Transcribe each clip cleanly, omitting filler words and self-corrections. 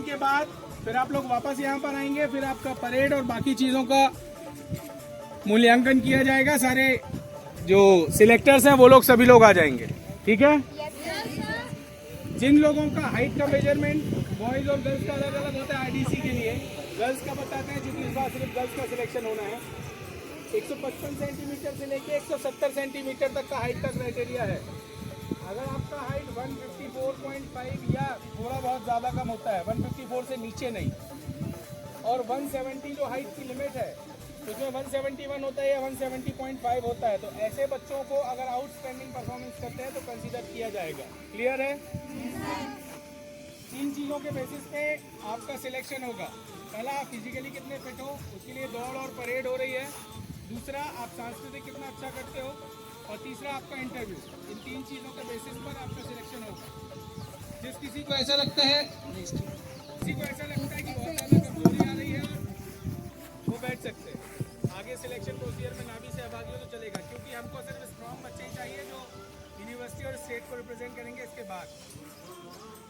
के बाद फिर आप लोग वापस यहाँ पर आएंगे, फिर आपका परेड और बाकी चीज़ों का मूल्यांकन किया जाएगा। सारे जो सिलेक्टर्स हैं वो लोग सभी लोग आ जाएंगे, ठीक है। जिन लोगों का हाइट का मेजरमेंट बॉयज़ और गर्ल्स का अलग अलग होता है आईडीसी के लिए, गर्ल्स का बताते हैं क्योंकि इस बार सिर्फ गर्ल्स का सिलेक्शन होना है। 155 सेंटीमीटर से लेके 170 सेंटीमीटर तक का हाइट का क्राइटेरिया है। अगर आपका हाइट 154.5 या थोड़ा बहुत ज़्यादा कम होता है, 154 से नीचे नहीं, और 170 जो हाइट की लिमिट है उसमें 171 होता है या 170.5 होता है, तो ऐसे बच्चों को अगर आउटस्टैंडिंग परफॉर्मेंस करते हैं तो कंसीडर किया जाएगा। क्लियर है? 3 चीज़ों के बेसिस पे आपका सिलेक्शन होगा। पहला, आप फिजिकली कितने फिट हो, उसके लिए दौड़ और परेड हो रही है। दूसरा, आप सांस्कृतिक कितना अच्छा करते हो, और तीसरा आपका इंटरव्यू। इन 3 चीज़ों के बेसिस पर आपका सिलेक्शन होगा। जिस किसी को ऐसा लगता है कि बहुत ज़्यादा कमजोरी आ रही है वो बैठ सकते हैं। आगे सिलेक्शन प्रोसीजर में ना भी सहभागी हो तो चलेगा, क्योंकि हमको सिर्फ स्ट्रॉन्ग बच्चे ही चाहिए जो यूनिवर्सिटी और स्टेट को रिप्रेजेंट करेंगे। इसके बाद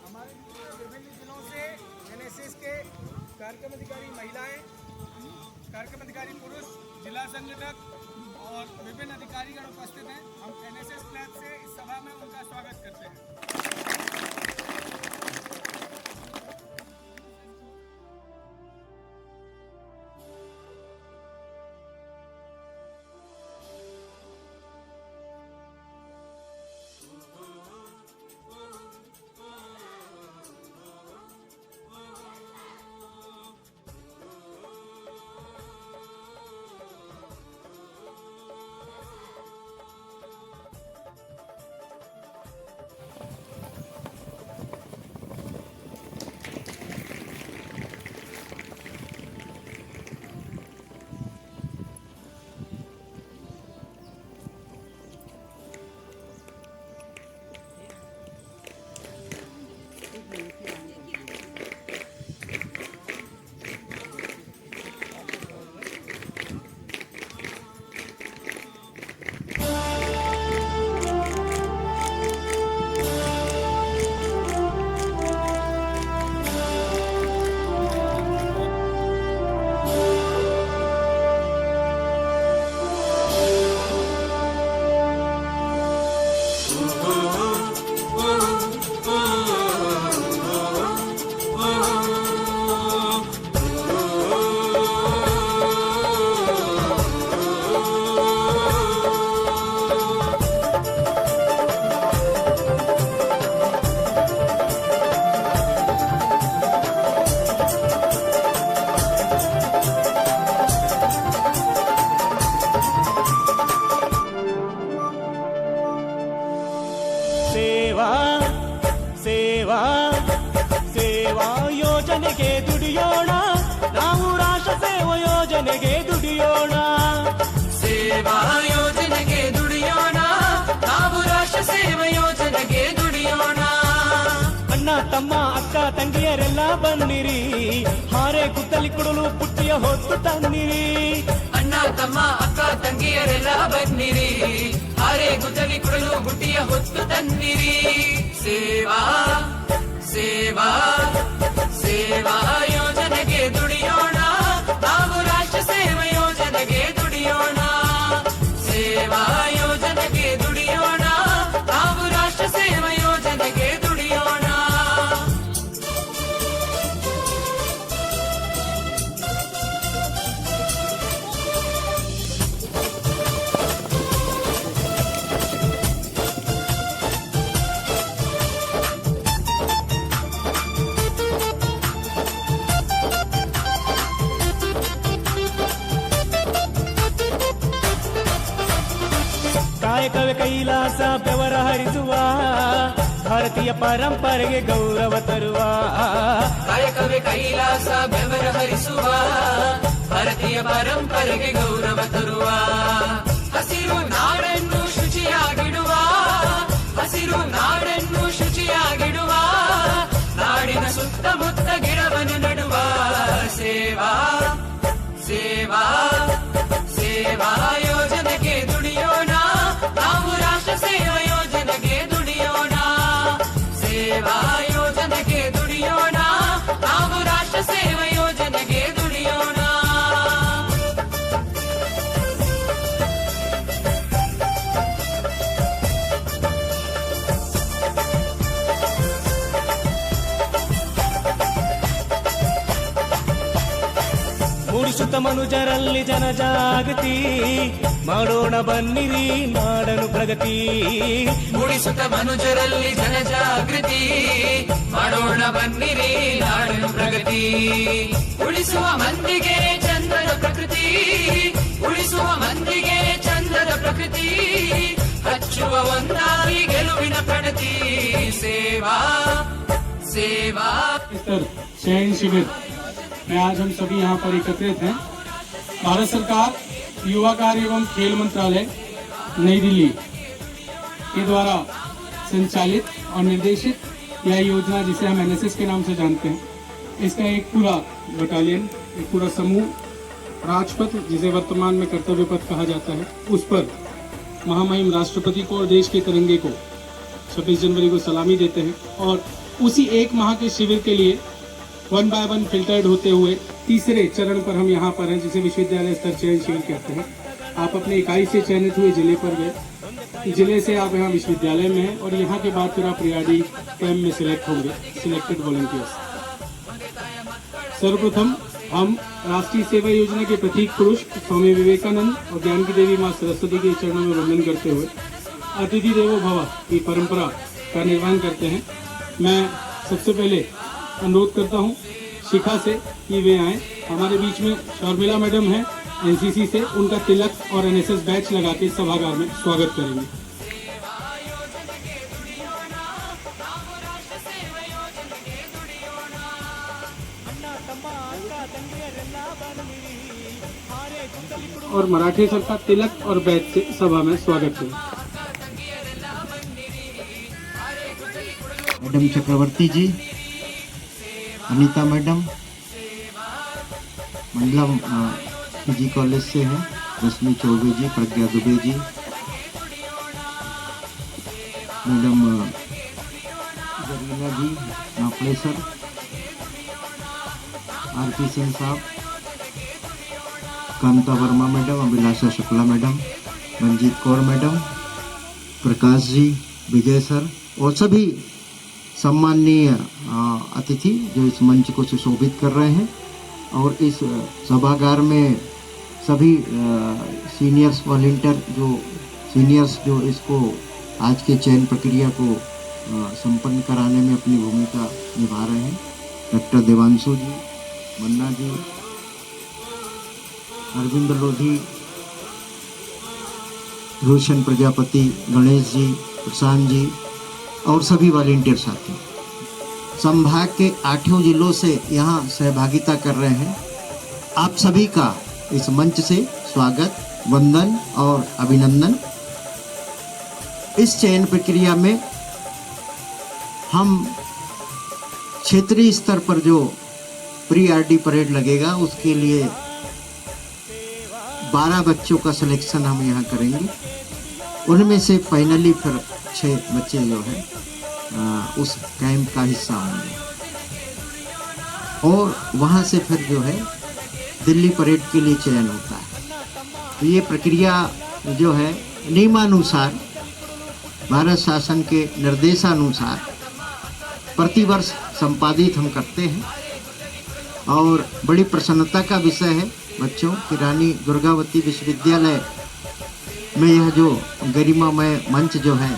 हमारे विभिन्न जिलों से एनएसएस के कार्यक्रम अधिकारी महिलाएं, कार्यक्रम अधिकारी पुरुष, जिला संगठक और विभिन्न अधिकारीगण उपस्थित हैं। हम एनएसएस क्लब से इस सभा में उनका स्वागत करते हैं। ಸೇವಾ ಯೋಜನೆಗೆ ದುಡಿಯೋಣ, ನಾವು ರಾಷ್ಟ್ರ ಸೇವಾ ಯೋಜನೆಗೆ ದುಡಿಯೋಣ. ಸೇವಾ ಯೋಜನೆಗೆ ದುಡಿಯೋಣ, ನಾವು ರಾಷ್ಟ್ರ ಸೇವಾ ಯೋಜನೆಗೆ ದುಡಿಯೋಣ. ಅಣ್ಣ ತಮ್ಮ ಅಕ್ಕ ತಂಗಿಯರೆಲ್ಲ ಬನ್ನಿರಿ, ಹಾರೆ ಗುದ್ದಲಿ ಕೊಡಲು ಪುಟ್ಟಿಯ ಹೊತ್ತು ತನ್ನಿರಿ. ಅಣ್ಣ ತಮ್ಮ ಅಕ್ಕ ತಂಗಿಯರೆಲ್ಲ ಬನ್ನಿರಿ, ಹಾರೆ ಗುದ್ದಲಿ ಕೊಡಲು ಬುಟ್ಟಿಯ ಹೊತ್ತು ತನ್ನಿರಿ. ಸೇವಾ ಸೇವಾ ಸೇವಾ ಯೋಜನೆಗೆ ದುಡಿಯೋಣ, ನಾವು ರಾಷ್ಟ್ರ ಸೇವಾ ಯೋಜನೆಗೆ ದುಡಿಯೋಣ. ಸೇವಾ ಯೋಜನೆಗೆ ದುಡಿಯೋಣ, ನಾವು ರಾಷ್ಟ್ರ ಸೇವಾ ಯೋಜನೆಗೆ ದುಡಿಯೋಣ. ಕಾಯಕವೇ ಕೈಲಾಸ ಬೆವರ ಹರಿಸುವ, ಭಾರತೀಯ ಪರಂಪರೆಗೆ ಗೌರವ ತರುವ. ಕಾಯಕವೇ ಕೈಲಾಸ ಬೆವರ ಹರಿಸುವ, ಭಾರತೀಯ ಪರಂಪರೆಗೆ ಗೌರವ ತರುವ. ಹಸಿರು ನಾಡನ್ನು ಶುಚಿಯಾಗಿಡುವ, ಹಸಿರು ನಾಡನ್ನು ಶುಚಿಯಾಗಿಡುವ, ನಾಡಿನ ಸುತ್ತಮುತ್ತ ಗಿಡವನ್ನು ನಡುವ. ಸೇವಾ ಸೇವಾ ಸೇವಾ ಯೋಜನೆಗೆ ದುಡಿಯೋಣ, ನಾವು ರಾಷ್ಟ್ರ ಸೇವಾ ಯೋಜನೆಗೆ ದುಡಿಯೋಣ. ಸೇವಾ ಯೋಜನೆಗೆ ದುಡಿಯೋಣ, ನಾವು ಮೂಡಿಸುತ್ತ ಮನುಜರಲ್ಲಿ ಜನಜಾಗೃತಿ ಮಾಡೋಣ ಬನ್ನಿರಿ ನಾಡನು ಪ್ರಗತಿ ಮೂಡಿಸುತ್ತ ಮನುಜರಲ್ಲಿ ಜನಜಾಗೃತಿ ಮಾಡೋಣ ಬನ್ನಿರಿ ನಾಡನು ಪ್ರಗತಿ ಉಳಿಸುವ ಮಂದಿಗೆ ಚಂದದ ಪ್ರಕೃತಿ ಉಳಿಸುವ ಮಂದಿಗೆ ಚಂದದ ಪ್ರಕೃತಿ ಹಚ್ಚುವ ಒಂದಾಗಿ ಗೆಲುವಿನ ಪ್ರಣತಿ ಸೇವಾ सेवा चयन शिविर में आज हम सभी यहाँ पर एकत्रित हैं। भारत सरकार युवा कार्य एवं खेल मंत्रालय नई दिल्ली के द्वारा संचालित और निर्देशित यह योजना जिसे हम एनएसएस के नाम से जानते हैं, इसका एक पूरा बटालियन, एक पूरा समूह राजपथ, जिसे वर्तमान में कर्तव्य पथ कहा जाता है, उस पर महामहिम राष्ट्रपति को और देश के तिरंगे को 26 जनवरी को सलामी देते हैं और उसी एक माह के शिविर के लिए 1 बाय 1 फिल्टर्ड होते हुए तीसरे चरण पर हम यहाँ पर हैं, जिसे विश्वविद्यालय स्तर चयन शिविर कहते हैं। आप अपने इकाई से चयनित हुए जिले पर गए, जिले से आप यहाँ विश्वविद्यालय में हैं और यहाँ के बाद फिर आप रियाडी कैंप में सिलेक्ट होंगे, सिलेक्टेड वॉलंटियर्स। सर्वप्रथम हम राष्ट्रीय सेवा योजना के प्रतीक पुरुष स्वामी विवेकानंद और ज्ञान की देवी माँ सरस्वती के चरणों में वंदन करते हुए अतिथि देवो भव की परंपरा का निर्वहन करते हैं। मैं सबसे पहले अनुरोध करता हूं शिखा से कि वे आए। हमारे बीच में शर्मिला मैडम हैं एनसीसी से, उनका तिलक और एनएसएस बैच लगा के सभागार में स्वागत करेंगे। और मराठी सर का तिलक और बैच से सभा में स्वागत करेंगे। मैडम चक्रवर्ती जी, अनीता मैडम मंडलम पीजी कॉलेज से हैं, रश्मि चौबे जी, प्रज्ञा दुबे जी, मैडम जरीना जी, नापड़े सर, आरपी सिंह साहब, कांता वर्मा मैडम, अभिलाषा शुक्ला मैडम, रंजीत कौर मैडम, प्रकाश जी, विजय सर और सभी सम्माननीय अतिथि जो इस मंच को सुशोभित कर रहे हैं। और इस सभागार में सभी सीनियर्स वॉलंटियर जो इसको आज के चयन प्रक्रिया को संपन्न कराने में अपनी भूमिका निभा रहे हैं, डॉक्टर देवांशु जी, मन्ना जी, अरविंद लोधी, रोशन प्रजापति, गणेश जी, प्रशांत जी और सभी वॉलंटियर साथी संभाग के 8 जिलों से यहाँ सहभागिता कर रहे हैं। आप सभी का इस मंच से स्वागत, वंदन और अभिनंदन। इस चयन प्रक्रिया में हम क्षेत्रीय स्तर पर जो प्री आरडी परेड लगेगा उसके लिए 12 बच्चों का सिलेक्शन हम यहाँ करेंगे। उनमें से फाइनली फिर 6 बच्चे जो हैं उस कैंप का हिस्सा होंगे और वहाँ से फिर जो है दिल्ली परेड के लिए चयन होता है। तो ये प्रक्रिया जो है नियमानुसार भारत शासन के निर्देशानुसार प्रतिवर्ष संपादित हम करते हैं और बड़ी प्रसन्नता का विषय है बच्चों कि रानी दुर्गावती विश्वविद्यालय में यह जो गरिमामय मंच जो है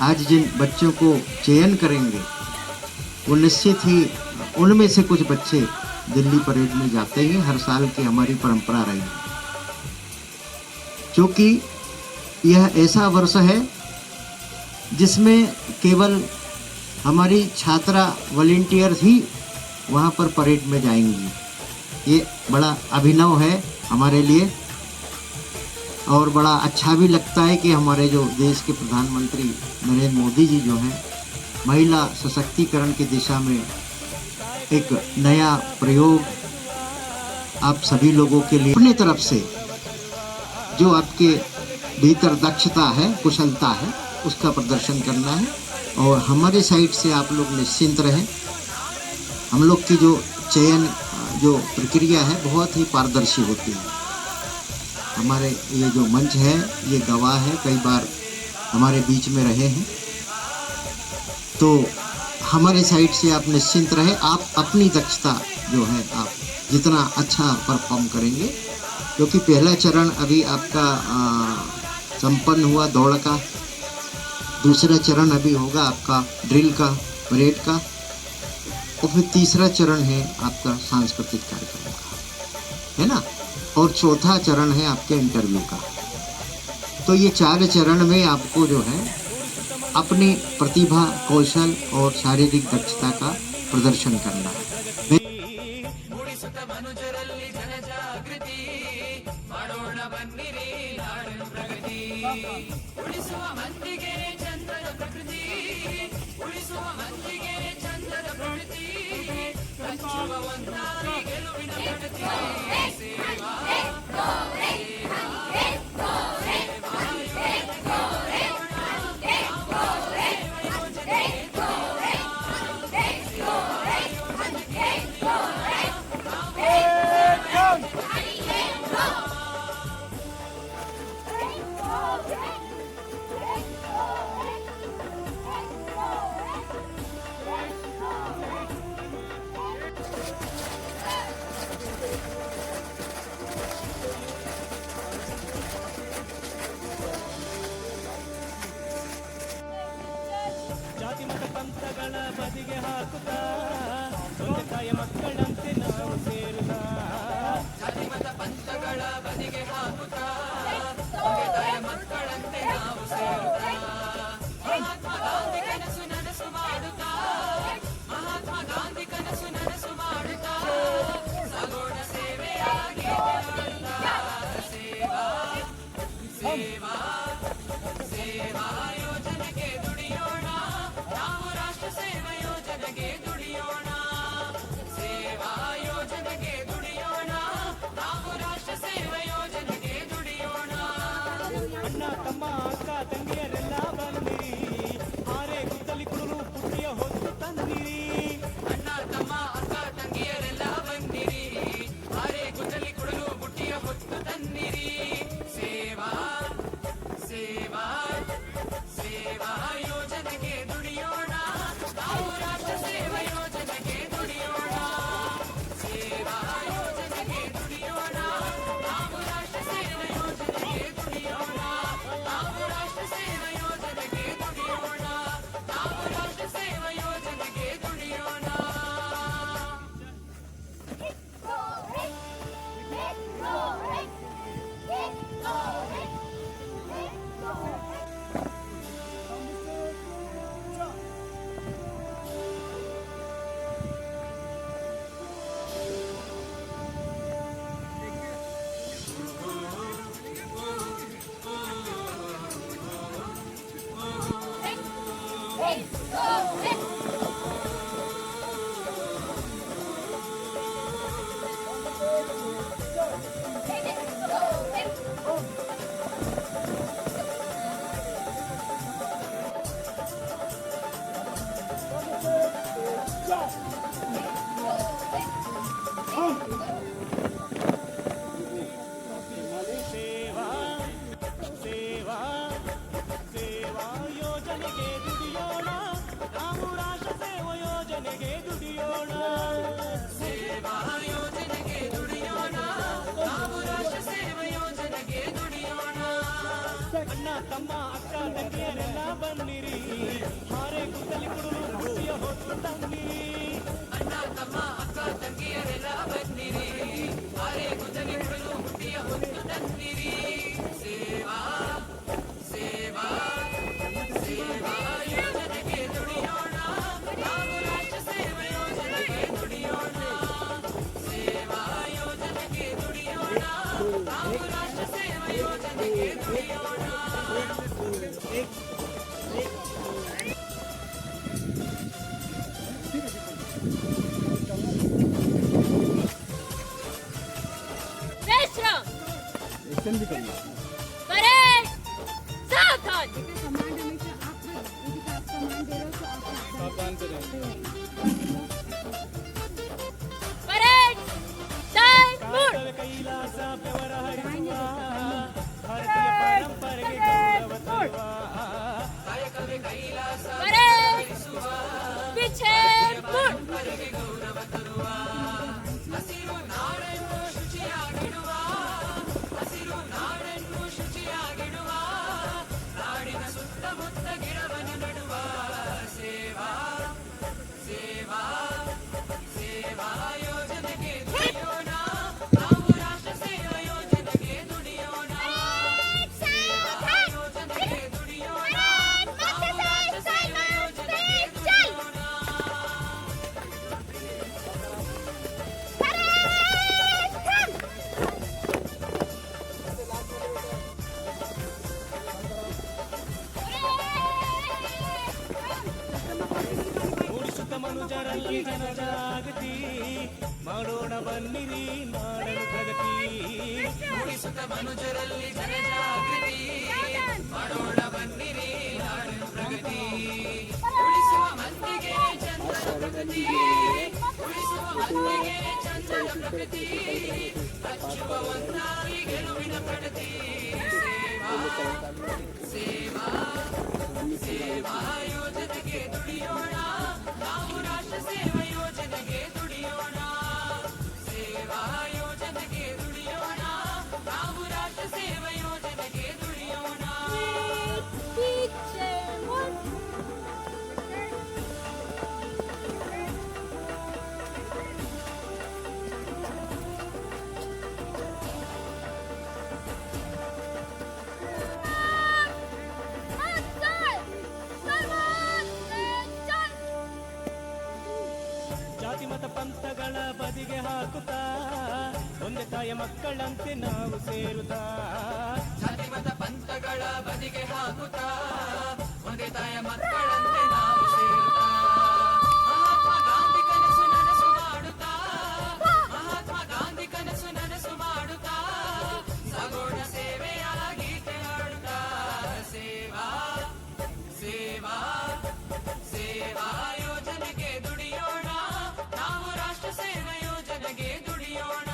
आज जिन बच्चों को चयन करेंगे वो निश्चित ही उनमें से कुछ बच्चे दिल्ली परेड में जाते हैं। हर साल की हमारी परंपरा रही है, क्योंकि यह ऐसा वर्ष है जिसमें केवल हमारी छात्रा वॉलंटियर ही वहाँ पर परेड में जाएंगी। ये बड़ा अभिनव है हमारे लिए और बड़ा अच्छा भी लगता है कि हमारे जो देश के प्रधानमंत्री नरेंद्र मोदी जी जो हैं महिला सशक्तिकरण की दिशा में एक नया प्रयोग आप सभी लोगों के लिए अपनी तरफ से जो आपके भीतर दक्षता है, कुशलता है, उसका प्रदर्शन करना है और हमारे साइड से आप लोग निश्चिंत रहें। हम लोग की जो चयन जो प्रक्रिया है बहुत ही पारदर्शी होती है। हमारे ये जो मंच है ये गवाह है, कई बार हमारे बीच में रहे हैं, तो हमारे साइड से आप निश्चिंत रहे। आप अपनी दक्षता जो है आप जितना अच्छा परफॉर्म करेंगे, क्योंकि पहला चरण अभी आपका संपन्न हुआ दौड़ का, दूसरा चरण अभी होगा आपका ड्रिल का, परेड का, और फिर तीसरा चरण है आपका सांस्कृतिक कार्यक्रम का, है ना, और चौथा चरण है आपके इंटरव्यू का। तो ये 4 चरण में आपको जो है अपनी प्रतिभा, कौशल और शारीरिक दक्षता का प्रदर्शन करना है। ಮೂಡಿಸುತ್ತ ಮನುಜರಲ್ಲಿ ಜನಜಾಗೃತಿ ಮಾಡೋಣ ಬನ್ನಿರಿ ನಾಡಿನ ಪ್ರಗತಿ ಉಳಿಸುವ ಮಂದಿಗೆ ಚಂದದ ಪ್ರಕೃತಿ ಉಳಿಸುವ ಮಂದಿಗೆ ಚಂದದ ಪ್ರಕೃತಿ ಹಚ್ಚುವ ಒಂದಾರಿ ಗೆಲುವಿನ ಪ್ರಗತಿ ಸೇವಾ ಜಾತಿ ಮತ ಪಂಥಗಳ ಬದಿಗೆ ಹಾಕುತ್ತಾ ಒಂದೇ ತಾಯ ಮಕ್ಕಳಂತೆ ನಾವು ಸೇರುತ್ತಾ ಜಾತಿ ಮತ ಪಂಥಗಳ ಬದಿಗೆ ಹಾಕುತ್ತಾ ಒಂದೇ ತಾಯ ಮಕ್ಕಳಂತೆ ನಾವು ಸೇರುತ್ತಾ ಮಹಾತ್ಮ ಗಾಂಧಿ ಕನಸು ನನಸು ಮಾಡುತ್ತಾ ಮಹಾತ್ಮ ಗಾಂಧಿ ಕನಸು ನನಸು ಮಾಡುತ್ತಾ ಸಾಗೋಣ ಸೇವೆಯಾಗಿ ಮಾಡುತ್ತಾ ಸೇವಾ ಸೇವಾ ಸೇವಾ ಯೋಜನೆಗೆ ದುಡಿಯೋಣ ನಾವು ರಾಷ್ಟ್ರ ಸೇವಾ ಯೋಜನೆಗೆ ದುಡಿಯೋಣ ಸೇವಾ ಯೋಜನೆಗೆ ದುಡಿಯೋಣ ನಾವು ರಾಷ್ಟ್ರ ಸೇವಾ ಯೋಜನೆಗೆ ದುಡಿಯೋಣ ಅಣ್ಣ ತಮ್ಮ ಅಕ್ಕ ತಂಗಿಯರೆಲ್ಲ ಬಂದಿರಿ ಹಾರೆ ಗುದ್ದಲಿ ಕುರುಳು ಪುಟ್ಟಿಯ ಹೊತ್ತು ತಂದಿರಿ ಅಣ್ಣ ತಮ್ಮ ಅಕ್ಕ ತಂಗಿಯರೆಲ್ಲ ಬಂದಿರಿ ಹಾರೆ ಗುದ್ದಲಿ ಕುಡಲು ಬುಟ್ಟಿಯ ಹೊತ್ತು ತನ್ನಿರಿ ಸೇವಾ ಸೇವಾ ಸೇವಾ ಯೋಜನೆಗೆ ದುಡಿಯೋಣ ನಾವು ರಾಷ್ಟ್ರ ಸೇವಾ ಯೋಜನೆಗೆ ದುಡಿಯೋಣ ಸೇವಾ ಯೋಜನೆಗೆ ದುಡಿಯೋಣ ನಾವು ರಾಷ್ಟ್ರ ಸೇವಾ ಯೋಜನೆಗೆ ದುಡಿಯೋಣ ನಾವು ರಾಷ್ಟ್ರ ಸೇವಾ ಯೋಜನೆಗೆ ದುಡಿಯೋಣ ನಾವು ರಾಷ್ಟ್ರ ಸೇವಾ ಯೋಜನೆಗೆ ದುಡಿಯೋಣ ಸೇವಾ ಸೇವಾ ಸೇವಾ ಯೋಜನೆಗೆ ದುಡಿಯೋಣ ನಾವು ರಾಷ್ಟ್ರ ಸೇವಾ ಯೋಜನೆಗೆ ದುಡಿಯೋಣ ಸೇವಾ ಯೋಜನೆಗೆ ದುಡಿಯೋಣ ನಾವು ರಾಷ್ಟ್ರ ಸೇವಾ ಯೋಜನೆಗೆ ದುಡಿಯೋಣ ಅಣ್ಣ ತಮ್ಮ ಅಕ್ಕ ತಂಗಿಯರೆಲ್ಲ ಬಂದಿರಿ ಹಾರೆ ಗುದ್ದಲಿ ಕುರುಳು ಪುಟ್ಟಿಯ ಹೊತ್ತು ತಂದಿರಿ ಅಣ್ಣ ತಮ್ಮ ಅಕ್ಕ ತಂಗಿಯರೆಲ್ಲ ಬಂದಿರಿ ಹಾರೆ ಗುದ್ದಲಿ ಕುಡಲು ಬುಟ್ಟಿಯ ಹೊತ್ತು ತನ್ನಿರಿ ಸೇವಾ ಸೇವಾ ಸೇವಾ ಯೋಜನೆಗೆ ದುಡಿಯೋಣ ನಾವು ರಾಷ್ಟ್ರ ಸೇವಾ ಯೋಜನೆಗೆ ದುಡಿಯೋಣ ಸೇವಾ ಯೋಜನೆಗೆ ದುಡಿಯೋಣ ನಾವು ರಾಷ್ಟ್ರ ಸೇವಾ ಯೋಜನೆಗೆ ದುಡಿಯೋಣ Veshram! परेड! सावधान! कमांड हमेशा आप कमांड दे रहे हो तो आप सावधान से रहें। परेड! टाइम! मूड! ಕಾಯಕವೇ ಕೈಲಾಸ ಬೆವರ ಹರಿಸುವ ಭಾರತೀಯ ಪರಂಪರೆಗೆ ಗೌರವ ತರುವ ಕಾಯಕವೇ ಕೈಲಾಸ परेड! पीछे ಮಾಡೋಣ ಬನ್ನಿರಿ ನಾಡನು ಪ್ರಗತಿ. ಮೂಡಿಸುತ್ತ ಮನುಜರಲ್ಲಿ ಜನಜಾಗೃತಿ ಮಾಡೋಣ ಬನ್ನಿರಿ ನಾಡಿನ ಪ್ರಗತಿ. ಉಳಿಸುವ ಮಂದಿಗೆ ಚಂದದ ಪ್ರಕೃತಿ, ಉಳಿಸುವ ಮಂದಿಗೆ ಚಂದದ ಪ್ರಕೃತಿ, ಹಚ್ಚುವ ಒಂದಾಗಿ ಗೆಲುವಿನ ಪ್ರಗತಿ. ಸೇವಾ ಸೇವಾ ಯೋಜನೆಗೆ ದುಡಿಯೋಣ, ನಾವು ರಾಷ್ಟ್ರ ಸೇವಾ ಯೋಜನೆಗೆ ದುಡಿಯೋಣ. ಸೇವಾ ಯೋಜನೆಗೆ ದುಡಿಯೋಣ, ನಾವು ರಾಷ್ಟ್ರ ಸೇವಾ ಯೋಜನೆಗೆ ದುಡಿಯೋಣ. Teacher, one. ಜಾತಿ ಮತ ಪಂಥಗಳ ಬದಿಗೆ ಹಾಕುತ್ತಾ ಒಂದೇ ತಾಯ ಮಕ್ಕಳಂತೆ ನಾವು ಸೇರುತ್ತಾ. ಜಾತಿ ಮತ ಪಂಥಗಳ ಬದಿಗೆ ಹಾಕುತ್ತಾ ಒಂದೇ ತಾಯ ಮಕ್ಕಳಂತೆ ನಾವು ಸೇರುತ್ತಾ. ಮಹಾತ್ಮ ಗಾಂಧಿ ಕನಸು ನನಸು ಮಾಡುತ್ತಾ, ಮಹಾತ್ಮ ಗಾಂಧಿ ಕನಸು ನನಸು ಮಾಡುತ್ತಾ, ಸಗೋಣ ಸೇವೆಯ ಗೀತೆ ಹಾಡುತ್ತಾ. ಸೇವಾ ಸೇವಾ ಸೇವಾ ಯೋಜನೆಗೆ ದುಡಿಯೋಣ, ನಾವು ರಾಷ್ಟ್ರ ಸೇವಾ ಯೋಜನೆಗೆ ದುಡಿಯೋಣ.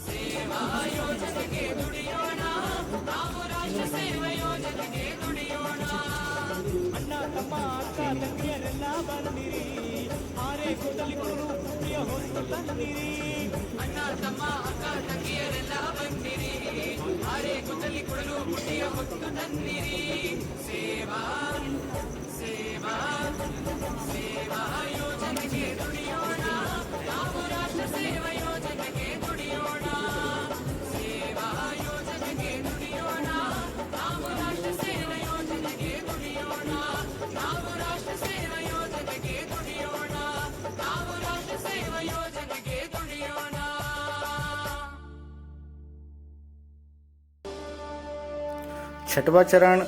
ಸೇವಾ ಯೋಜನೆಗೆ ದುಡಿಯೋಣ, ನಾವು ರಾಷ್ಟ್ರ ಸೇವಾ ಯೋಜನೆಗೆ ದುಡಿಯೋಣ. ಅಣ್ಣ ತಮ್ಮ ಅಕ್ಕ ತಂಗಿಯರೆಲ್ಲ ಬನ್ನಿರಿ, ಆರೆ ಕೂದಲಿ ಕುರುಡು ಪುಟ್ಟಿಯ ಹೊತ್ತು ತನ್ನಿರಿ. ಅಣ್ಣ ತಮ್ಮ ಅಕ್ಕ ತಂಗಿಯರೆಲ್ಲ ಬಂದಿರಿ, ಆರೆ ಕುತಲಿ ಕೊಡಲು ಪುಟ್ಟಿಯ ಹೊತ್ತು ತನ್ನಿರಿ. ಸೇವಾ ಸೇವಾ ಸೇವಾ ಯೋಜನೆಗೆ ದುಡಿಯೋಣ, ನಾವು ರಾಷ್ಟ್ರ ಸೇವಾ ಯೋಜನೆಗೆ ದುಡಿಯೋಣ. ಸೇವಾ ಯೋಜನೆಗೆ ದುಡಿಯೋಣ, ನಾವು ರಾಷ್ಟ್ರ ಸೇವಾ ಯೋಜನೆಗೆ ದುಡಿಯೋಣ. ನಾವು ರಾಷ್ಟ್ರ ಸೇವಾ ಯೋಜನೆಗೆ ದುಡಿಯೋಣ, ನಾವು ರಾಷ್ಟ್ರ ಸೇವಾ ಯೋಜನೆಗೆ ದುಡಿಯೋಣ. छठवां चरण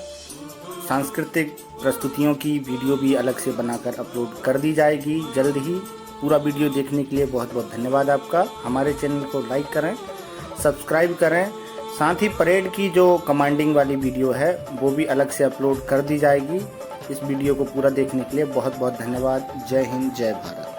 सांस्कृतिक प्रस्तुतियों की वीडियो भी अलग से बनाकर अपलोड कर दी जाएगी जल्द ही। पूरा वीडियो देखने के लिए बहुत बहुत धन्यवाद आपका। हमारे चैनल को लाइक करें, सब्सक्राइब करें। साथ ही परेड की जो कमांडिंग वाली वीडियो है वो भी अलग से अपलोड कर दी जाएगी। इस वीडियो को पूरा देखने के लिए बहुत बहुत धन्यवाद। जय हिंद, जय भारत।